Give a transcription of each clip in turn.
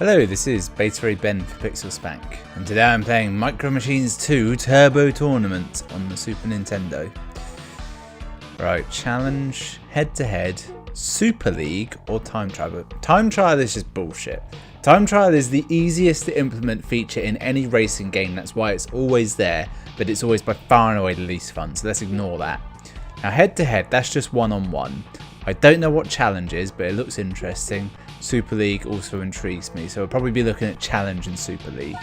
Hello, this is Beta Ray Ben for Pixel Spank, and today I'm playing Micro Machines 2 Turbo Tournament on the Super Nintendo. Right, challenge, head-to-head, Super League, or time trial. Time trial is just bullshit. Time trial is the easiest to implement feature in any racing game, that's why it's always there, but it's always by far and away the least fun, so let's ignore that. Now head-to-head, that's just one-on-one. I don't know what challenge is, but it looks interesting. Super League also intrigues me, so I'll probably be looking at Challenge and Super League.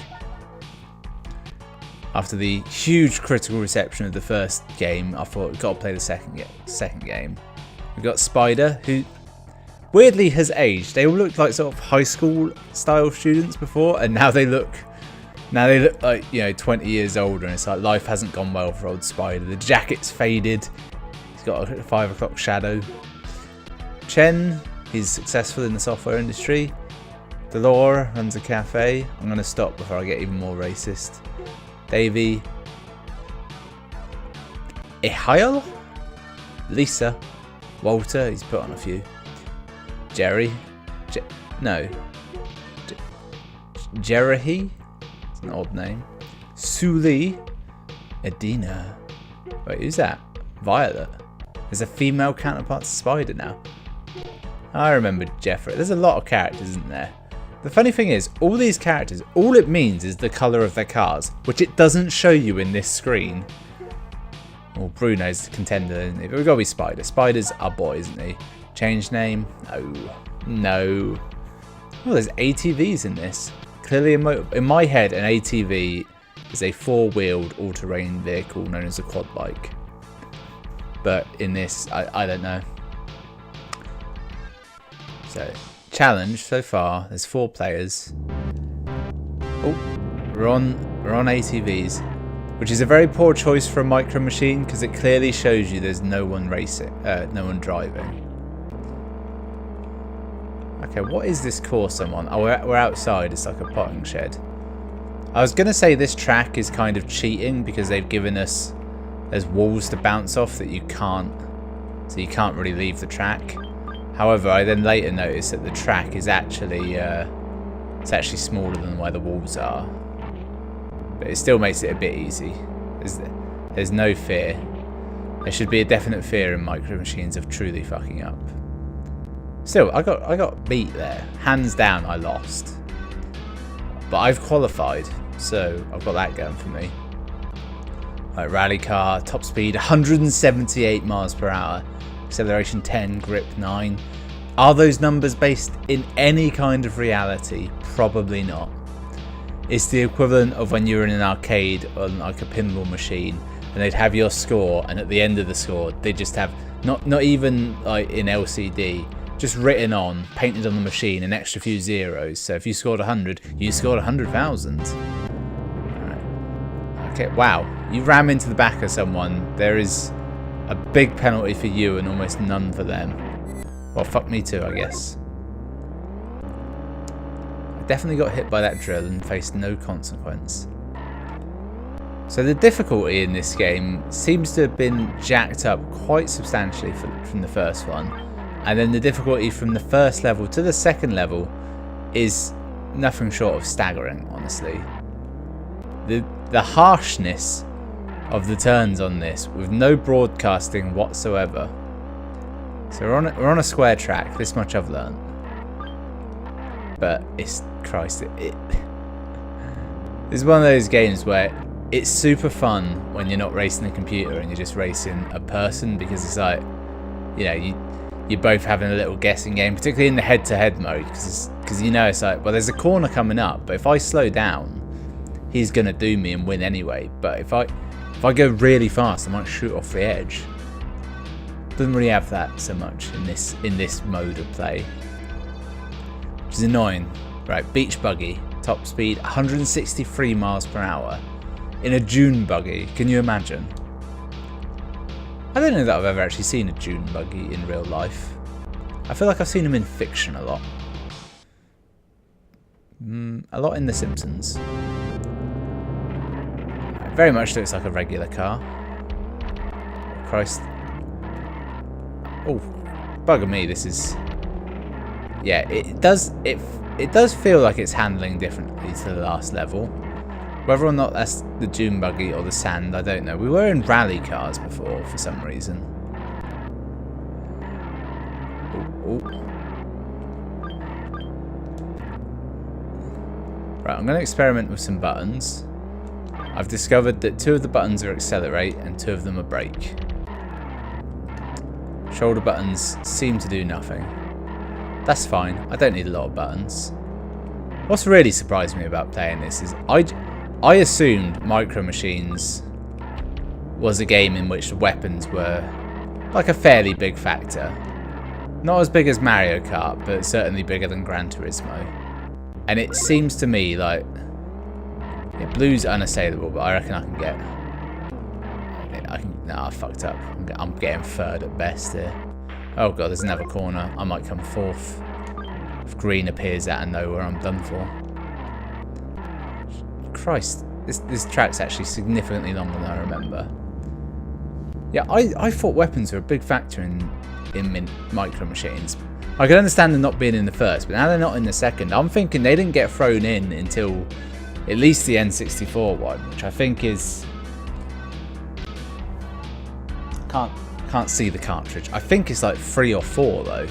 After the huge critical reception of the first game, I thought we've got to play the second game. We've got Spider, who weirdly has aged. They all looked like sort of high school style students before, and now they look like, you know, 20 years older, and it's like life hasn't gone well for old Spider. The jacket's faded. He's got a 5 o'clock shadow. Chen, he's successful in the software industry. Delore runs a cafe. I'm going to stop before I get even more racist. Davey. Ihile? Lisa. Walter, he's put on a few. Jerry. Jerahi? It's an odd name. Suli. Edina. Wait, who's that? Violet. There's a female counterpart to Spider now. I remember Jeffrey. There's a lot of characters, isn't there? The funny thing is, all these characters, all it means is the colour of their cars, which it doesn't show you in this screen. Well, Bruno's the contender, isn't he? But we've got to be Spider. Spider's our boy, isn't he? Change name? No. Oh, there's ATVs in this. Clearly, in my head, an ATV is a four-wheeled all-terrain vehicle known as a quad bike. But in this, I don't know. So, challenge so far, there's 4 players. Oh, we're on ATVs, which is a very poor choice for a micro machine because it clearly shows you there's no one racing, no one driving. Okay, what is this course I'm on? Oh, we're outside. It's like a potting shed. I was gonna say this track is kind of cheating because they've given us there's walls to bounce off that you can't, so you can't really leave the track. However, I then later noticed that the track is actually it's actually smaller than where the walls are, but it still makes it a bit easy. There's no fear. There should be a definite fear in micro machines of truly fucking up. Still, I got beat there, hands down. I lost, but I've qualified, so I've got that going for me. Right, rally car, top speed 178 miles per hour. Acceleration 10, grip 9. Are those numbers based in any kind of reality? Probably not. It's the equivalent of when you were in an arcade on like a pinball machine and they'd have your score, and at the end of the score they just have not even like in LCD, just written on, painted on the machine, an extra few zeros. So if you scored 100, you scored 100,000. Right. Okay, wow. You ram into the back of someone, there is a big penalty for you and almost none for them. Well, fuck me too, I guess. I definitely got hit by that drill and faced no consequence. So the difficulty in this game seems to have been jacked up quite substantially from the first one. And then the difficulty from the first level to the second level is nothing short of staggering, honestly. The harshness of the turns on this, with no broadcasting whatsoever. So we're on a square track. This much I've learned. But it's Christ. It's one of those games where it's super fun when you're not racing a computer and you're just racing a person, because it's like, you know, you're both having a little guessing game, particularly in the head-to-head mode, because you know it's like, well, there's a corner coming up, but if I slow down, he's gonna do me and win anyway. But if I go really fast, I might shoot off the edge. Doesn't really have that so much in this mode of play, which is annoying. Right, beach buggy, top speed 163 miles per hour in a dune buggy. Can you imagine? I don't know that I've ever actually seen a dune buggy in real life. I feel like I've seen them in fiction a lot. A lot in The Simpsons. Very much looks like a regular car. Christ. Oh, bugger me, this is yeah, it does feel like it's handling differently to the last level. Whether or not that's the dune buggy or the sand, I don't know. We were in rally cars before for some reason. Ooh, ooh. Right, I'm going to experiment with some buttons. I've discovered that 2 of the buttons are accelerate and 2 of them are brake. Shoulder buttons seem to do nothing. That's fine, I don't need a lot of buttons. What's really surprised me about playing this is I assumed Micro Machines was a game in which the weapons were like a fairly big factor. Not as big as Mario Kart, but certainly bigger than Gran Turismo. And it seems to me like... Yeah, blue's unassailable, but I reckon I can get... Nah, I fucked up. I'm getting 3rd at best here. Oh god, there's another corner. I might come 4th. If green appears out of nowhere, I'm done for. Christ, this track's actually significantly longer than I remember. Yeah, I thought weapons were a big factor in Micro Machines. I can understand them not being in the first, but now they're not in the second. I'm thinking they didn't get thrown in until at least the N64 one, which I think is... Can't see the cartridge. I think it's like 3 or 4 though.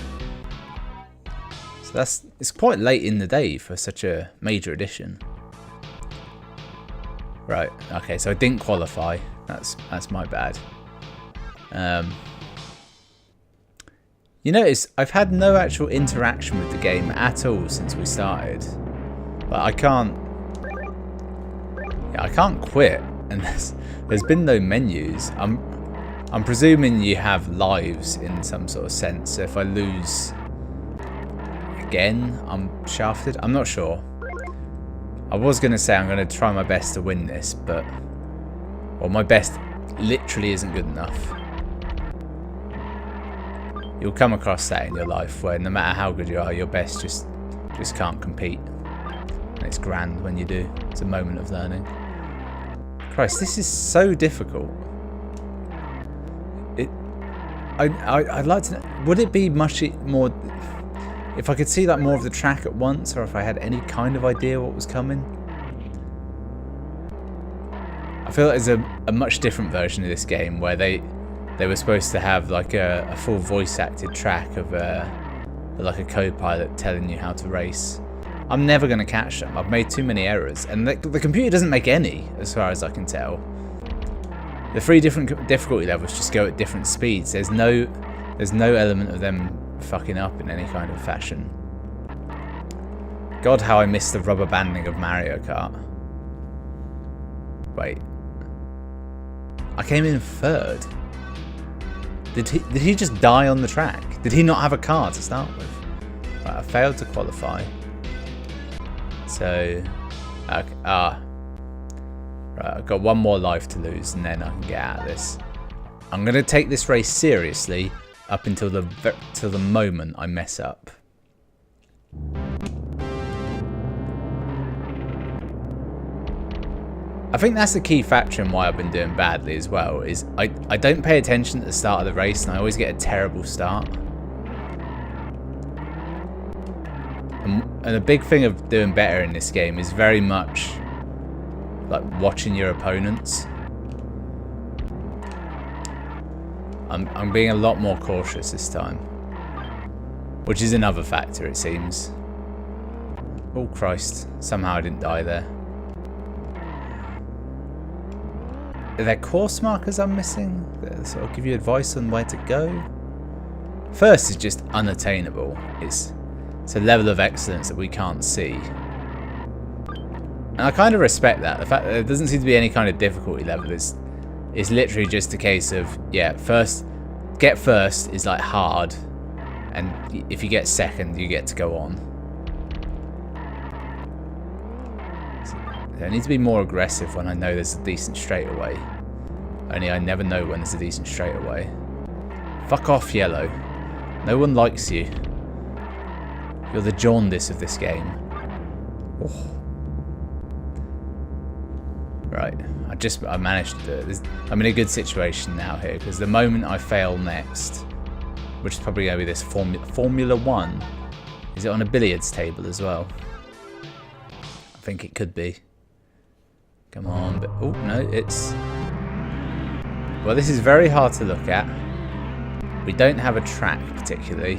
So it's quite late in the day for such a major edition. Right, okay, so I didn't qualify. That's my bad. You notice I've had no actual interaction with the game at all since we started. But I can't quit, and there's been no menus. I'm presuming you have lives in some sort of sense. So if I lose again, I'm shafted. I'm not sure. I was going to say I'm going to try my best to win this, but... Well, my best literally isn't good enough. You'll come across that in your life where no matter how good you are, your best just can't compete. And it's grand when you do. It's a moment of learning. Christ, this is so difficult. I'd like to know, would it be much more... If I could see like more of the track at once, or if I had any kind of idea what was coming. I feel like there's a much different version of this game where they were supposed to have like a full voice acted track of like a co-pilot telling you how to race. I'm never going to catch them. I've made too many errors, and the computer doesn't make any, as far as I can tell. The 3 different difficulty levels just go at different speeds. There's no element of them fucking up in any kind of fashion. God, how I miss the rubber banding of Mario Kart. Wait. I came in 3rd. Did he just die on the track? Did he not have a car to start with? Right, I failed to qualify. So... Okay, right, I've got 1 more life to lose and then I can get out of this. I'm going to take this race seriously up until the moment I mess up. I think that's the key factor in why I've been doing badly as well, is I don't pay attention at the start of the race and I always get a terrible start. And a big thing of doing better in this game is very much like watching your opponents. I'm being a lot more cautious this time, which is another factor, it seems. Oh Christ, somehow I didn't die there. Are there course markers I'm missing that sort of give you advice on where to go? First is just unattainable. It's a level of excellence that we can't see. And I kind of respect that. The fact that there doesn't seem to be any kind of difficulty level is literally just a case of, yeah, get first is like hard, and if you get second, you get to go on. So I need to be more aggressive when I know there's a decent straightaway. Only I never know when there's a decent straightaway. Fuck off, yellow. No one likes you. You're the jaundice of this game. Oh. Right, I managed to do it. I'm in a good situation now here, because the moment I fail next, which is probably going to be this Formula 1, Is it on a billiards table as well? I think it could be. Come on, but oh no, it's... Well, this is very hard to look at. We don't have a track particularly.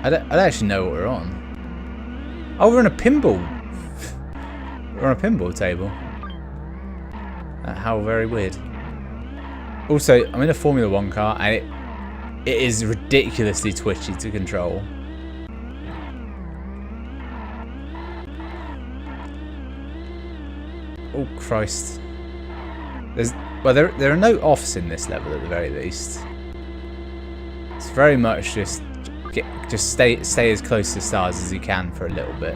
I don't actually know what we're on. Oh, we're on a pinball. We're on a pinball table. How very weird. Also, I'm in a Formula 1 car and it is ridiculously twitchy to control. Oh Christ. There are no offs in this level at the very least. It's very much just stay as close to stars as you can for a little bit.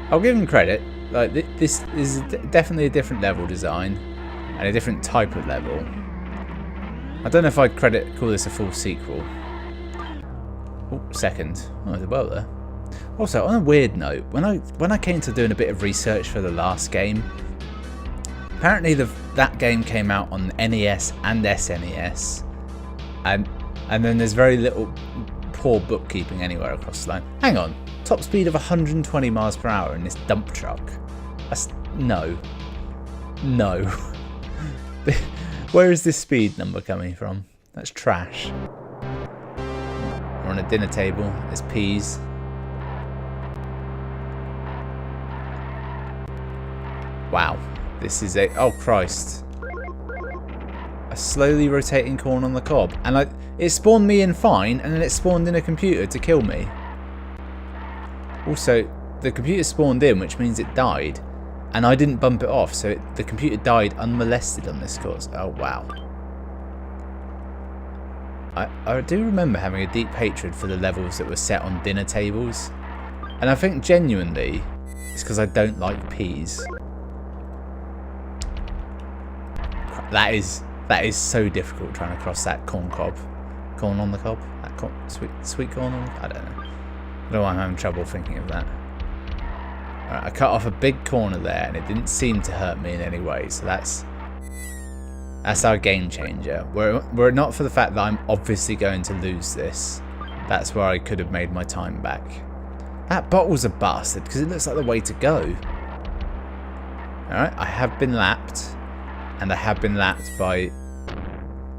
I'll give them credit. Like this is definitely a different level design and a different type of level. I don't know if I'd call this a full sequel. Oh, second. Oh, there's a well there. Also, on a weird note, when I came to doing a bit of research for the last game, apparently that game came out on NES and SNES, and then there's very little poor bookkeeping anywhere across the line. Hang on, top speed of 120 miles per hour in this dump truck. That's no. Where is this speed number coming from? That's trash. We're on a dinner table. There's peas. Wow, this is a... Oh, Christ. A slowly rotating corn on the cob. And it spawned me in fine, and then it spawned in a computer to kill me. Also, the computer spawned in, which means it died. And I didn't bump it off, so the computer died unmolested on this course. Oh, wow. I do remember having a deep hatred for the levels that were set on dinner tables. And I think genuinely, it's because I don't like peas. That is so difficult trying to cross that corn cob. Corn on the cob? That sweet corn on the cob? I don't know. I don't know why I'm having trouble thinking of that. Right, I cut off a big corner there and it didn't seem to hurt me in any way, so that's our game changer. Were it not for the fact that I'm obviously going to lose this, that's where I could have made my time back. That bottle's a bastard because it looks like the way to go. Alright, I have been lapped. And I have been lapped by...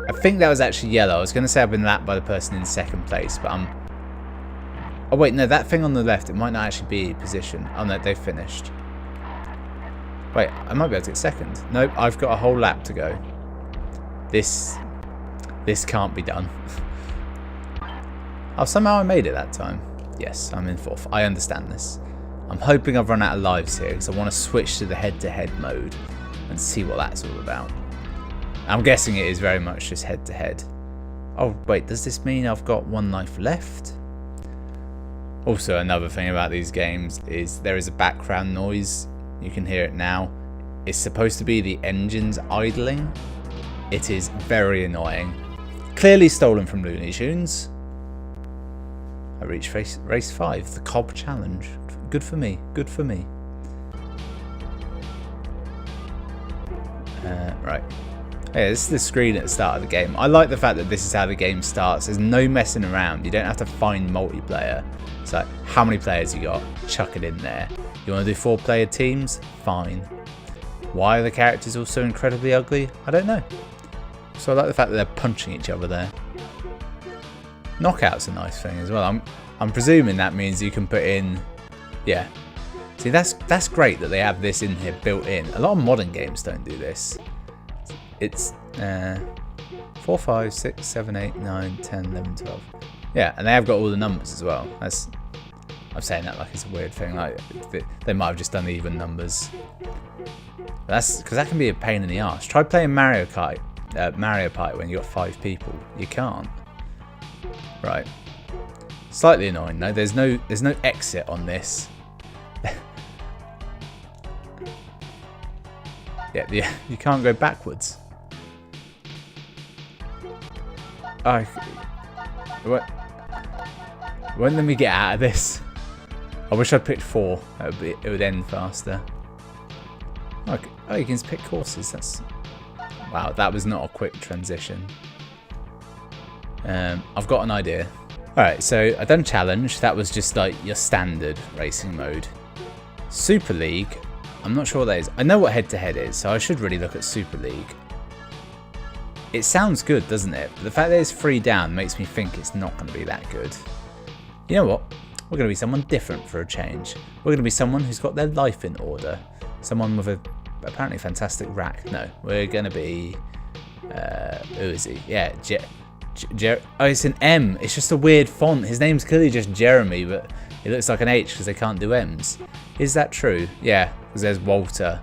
I think that was actually yellow. I was going to say I've been lapped by the person in second place, but I'm... Oh wait, no, that thing on the left, it might not actually be position. Oh no, they've finished. Wait, I might be able to get second. Nope, I've got a whole lap to go. This can't be done. Oh, somehow I made it that time. Yes, I'm in fourth. I understand this. I'm hoping I've run out of lives here because I want to switch to the head-to-head mode and see what that's all about. I'm guessing it is very much just head-to-head. Oh, wait, does this mean I've got one life left? Also, another thing about these games is there is a background noise. You can hear it now. It's supposed to be the engines idling. It is very annoying. Clearly stolen from Looney Tunes. I reached race 5, the Cob Challenge. Good for me, good for me. Right. Yeah, this is the screen at the start of the game. I like the fact that this is how the game starts. There's no messing around. You don't have to find multiplayer. It's like, how many players you got? Chuck it in there. You want to do 4-player teams? Fine. Why are the characters all so incredibly ugly? I don't know. So I like the fact that they're punching each other there. Knockout's a nice thing as well. I'm presuming that means you can put in... Yeah. See, that's great that they have this in here built in. A lot of modern games don't do this. It's 4, 5, 6, 7, 8, 9, 10, 11, 12. Yeah, and they have got all the numbers as well. I'm saying that like it's a weird thing. Like they might have just done the even numbers. But that's because that can be a pain in the arse. Try playing Mario Party when you got 5 people. You can't. Right. Slightly annoying though. There's no exit on this. Yeah, you can't go backwards. Oh, what? When let me get out of this? I wish I'd picked 4. It would end faster. Oh, you can pick courses. Wow, that was not a quick transition. I've got an idea. Alright, so I've done challenge. That was just like your standard racing mode. Super League, I'm not sure what that is. I know what head-to-head is, so I should really look at Super League. It sounds good, doesn't it? But the fact that it's 3 down makes me think it's not going to be that good. You know what? We're going to be someone different for a change. We're going to be someone who's got their life in order. Someone with a apparently fantastic rack. No, we're going to be... who is he? Yeah, oh, it's an M. It's just a weird font. His name's clearly just Jeremy, but it looks like an H because they can't do M's. Is that true? Yeah, because there's Walter.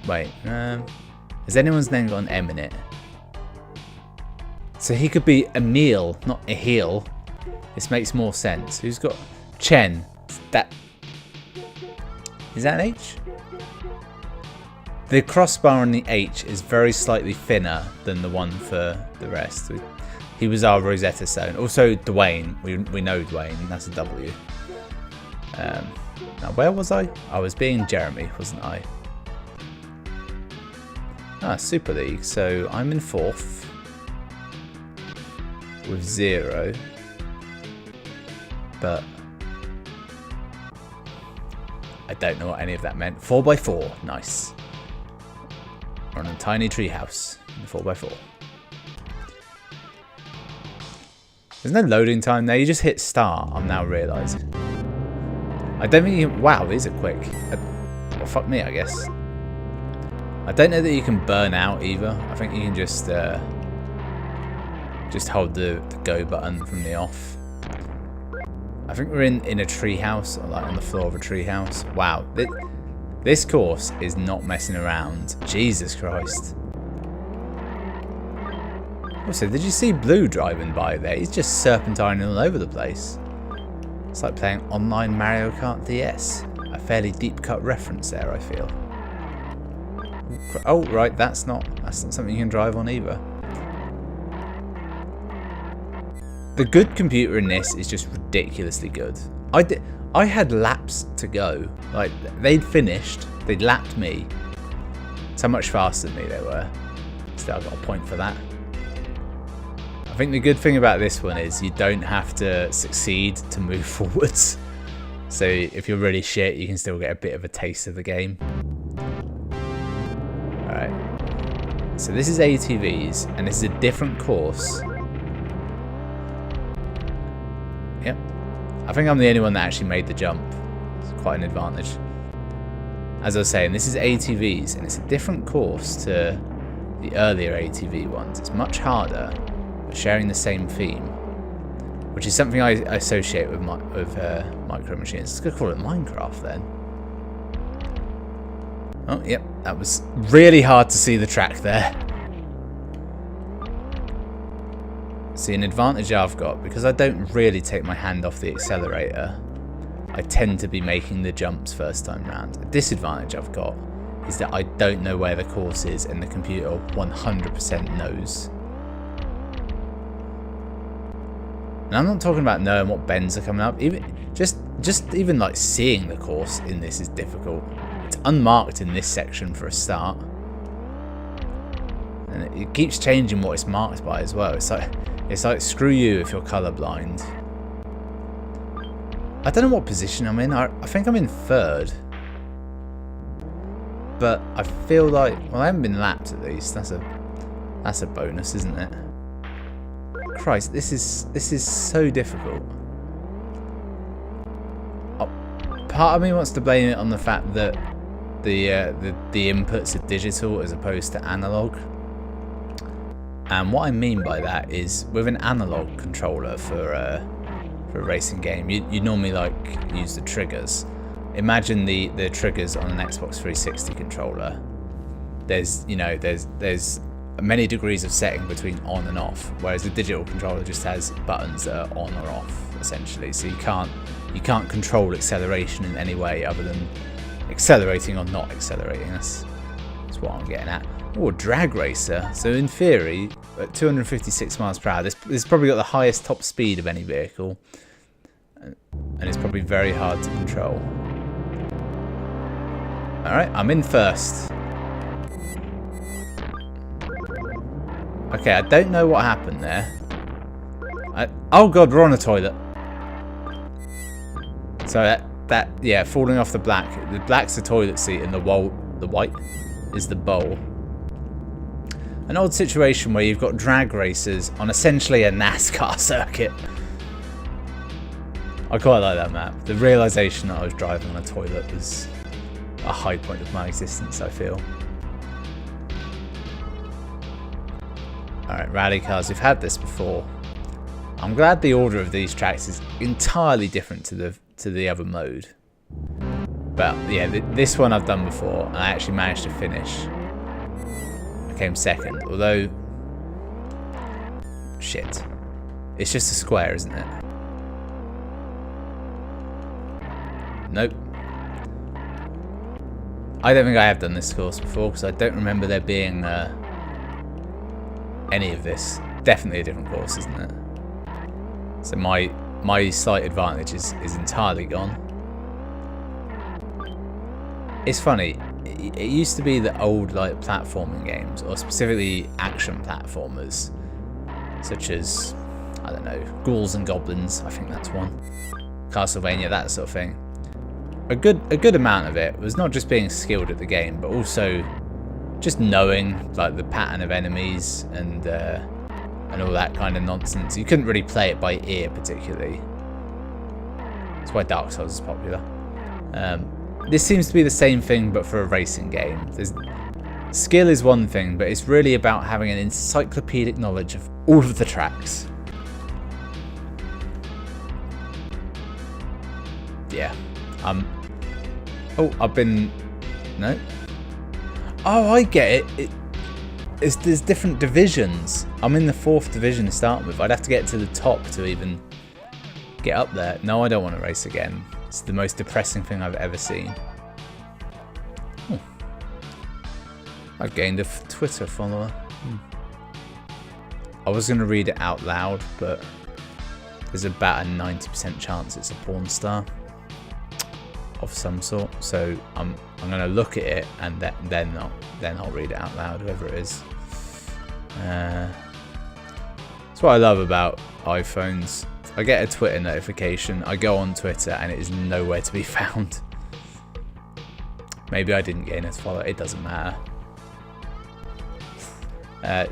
Wait, has anyone's name got an M in it? So he could be Emil, not a heel. This makes more sense. Who's got Chen? That is that an H? The crossbar on the H is very slightly thinner than the one for the rest. He was our Rosetta Stone. Also Dwayne. We know Dwayne. That's a W. Now where was I? I was being Jeremy, wasn't I? Ah, Super League. So I'm in 4th with 0. But I don't know what any of that meant. 4x4. Nice. We're on a tiny treehouse in the 4x4. There's no loading time there. You just hit start. I'm now realising. I don't think you... Wow, these are quick. Well, fuck me, I guess. I don't know that you can burn out either. I think you can just hold the go button from the off. I think we're in a treehouse, or like on the floor of a treehouse. Wow. This course is not messing around. Jesus Christ. Also, did you see Blue driving by there? He's just serpentining all over the place. It's like playing online Mario Kart DS. A fairly deep-cut reference there, I feel. Oh, right, that's not something you can drive on either. The good computer in this is just ridiculously good. I had laps to go. Like, they'd finished. They'd lapped me. So much faster than me they were. Still, I got a point for that. I think the good thing about this one is you don't have to succeed to move forwards. So if you're really shit, you can still get a bit of a taste of the game. Alright. So this is ATVs, and this is a different course. Yep. I think I'm the only one that actually made the jump. It's quite an advantage. As I was saying, this is ATVs, and it's a different course to the earlier ATV ones. It's much harder, but sharing the same theme, which is something I associate with Micro Machines. Let's go call it Minecraft then. Oh, yep, that was really hard to see the track there. See, an advantage I've got, because I don't really take my hand off the accelerator, I tend to be making the jumps first time round. A disadvantage I've got is that I don't know where the course is, and the computer 100% knows. And I'm not talking about knowing what bends are coming up. Even just even like seeing the course in this is difficult. It's unmarked in this section for a start, and it keeps changing what it's marked by as well. It's like screw you if you're colorblind. I don't know what position I'm in. I think I'm in 3rd. But I feel like, well, I haven't been lapped at least. That's a bonus, isn't it? Christ, this is so difficult. Oh, part of me wants to blame it on the fact that the inputs are digital as opposed to analog. And what I mean by that is, with an analog controller for a racing game, you normally like use the triggers. Imagine the triggers on an Xbox 360 controller. There's many degrees of setting between on and off, whereas the digital controller just has buttons that are on or off essentially. So you can't control acceleration in any way other than accelerating or not accelerating. That's what I'm getting at. Oh, drag racer. So in theory, at 256 miles per hour, this probably got the highest top speed of any vehicle, and it's probably very hard to control. Alright, I'm in 1st. Okay, I don't know what happened there. Oh god, we're on a toilet. So yeah, falling off the black. The black's the toilet seat and the white is the bowl. An odd situation where you've got drag racers on essentially a NASCAR circuit. I quite like that map. The realisation that I was driving on a toilet was a high point of my existence, I feel. Alright, rally cars. We've had this before. I'm glad the order of these tracks is entirely different to the other mode. But yeah, this one I've done before, and I actually managed to finish. I came second, although... Shit. It's just a square, isn't it? Nope. I don't think I have done this course before, because I don't remember there being any of this. Definitely a different course, isn't it? So my slight advantage is entirely gone. It's funny. It used to be the old like platforming games, or specifically action platformers, such as, I don't know, Ghouls and Goblins. I think that's one. Castlevania, that sort of thing. A good amount of it was not just being skilled at the game, but also just knowing like the pattern of enemies and all that kind of nonsense. You couldn't really play it by ear particularly. That's why Dark Souls is popular. This seems to be the same thing, but for a racing game. Skill is one thing, but it's really about having an encyclopedic knowledge of all of the tracks. Yeah. Oh, I've been... No? Oh, I get it. There's different divisions. I'm in the 4th division to start with. I'd have to get to the top to even get up there. No, I don't want to race again. It's the most depressing thing I've ever seen. Oh. I've gained a Twitter follower. I was going to read it out loud, but there's about a 90% chance it's a porn star of some sort. So I'm going to look at it and then I'll read it out loud, whoever it is. That's what I love about iPhones. I get a Twitter notification, I go on Twitter, and it is nowhere to be found. Maybe I didn't gain a follower, it doesn't matter.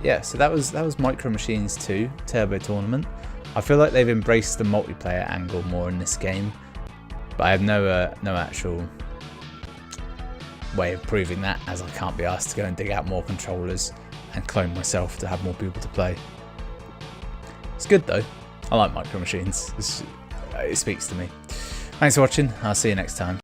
Yeah, so that was Micro Machines 2 Turbo Tournament. I feel like they've embraced the multiplayer angle more in this game, but I have no actual way of proving that, as I can't be asked to go and dig out more controllers and clone myself to have more people to play. It's good though. I like Micro Machines. It speaks to me. Thanks for watching. I'll see you next time.